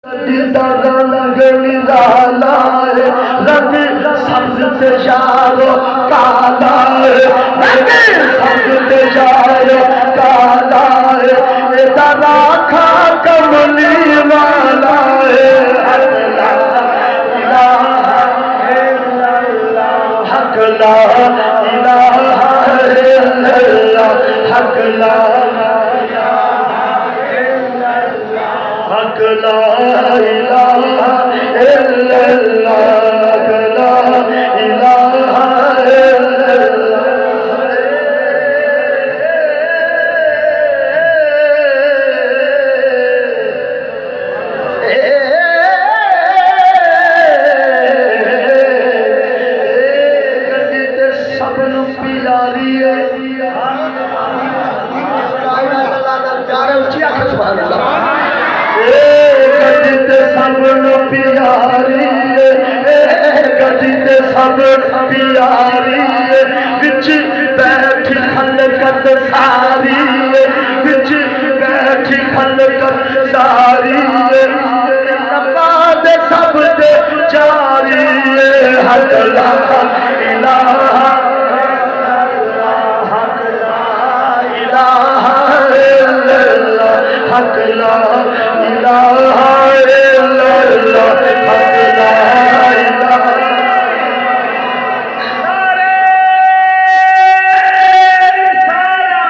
रंग सब्ज ते शारो काला रंग सब्ज ते शारो काला तारा खा कमली वाला हक ला इलाहा इल्लल्लाह हक ला हक ला इलाहा इल्लल्लाह हक ला इलाहा सब नू प्यारी है उची आख सुभान अल्लाह सबनु प्यारी गदित सब प्यारी बिच बैठी खलकत सारी बिच बैठी खलकत सारी नबाद सब दे जारी हक ला इलाहा हक ला इलाहा इल्लल्लाह हक ला इलाहा इल्लल्लाह हक ला इलाहा नारे रिसाला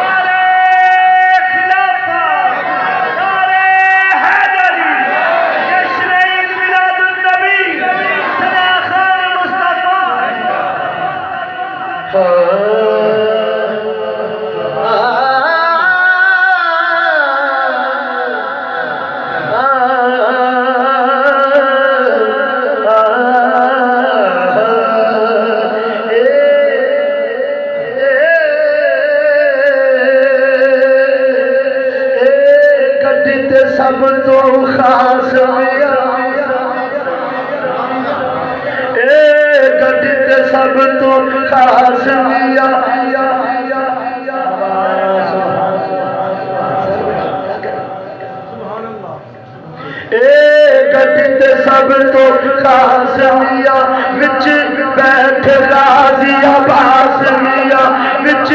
नारे खिलाफा नारे हैदरी जश्न ईद मिलादुन नबी सना खान मुस्तफा सब तो खास गदित सब तो खास मिया गदित सब तो खास मिया विच बैठ राजी अब्बास मिया विच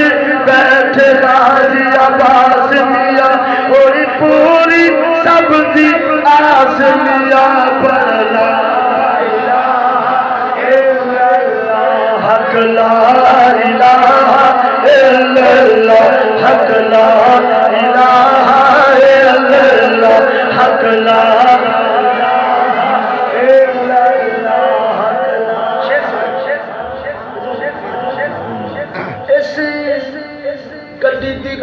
बैठ राजी अब्बास मिया और पूरी सबदी आस मिया पला हक ला इलाहा इल्लल्लाह हक ला इलाहा इल्लल्लाह हक ला इस गड्डी दी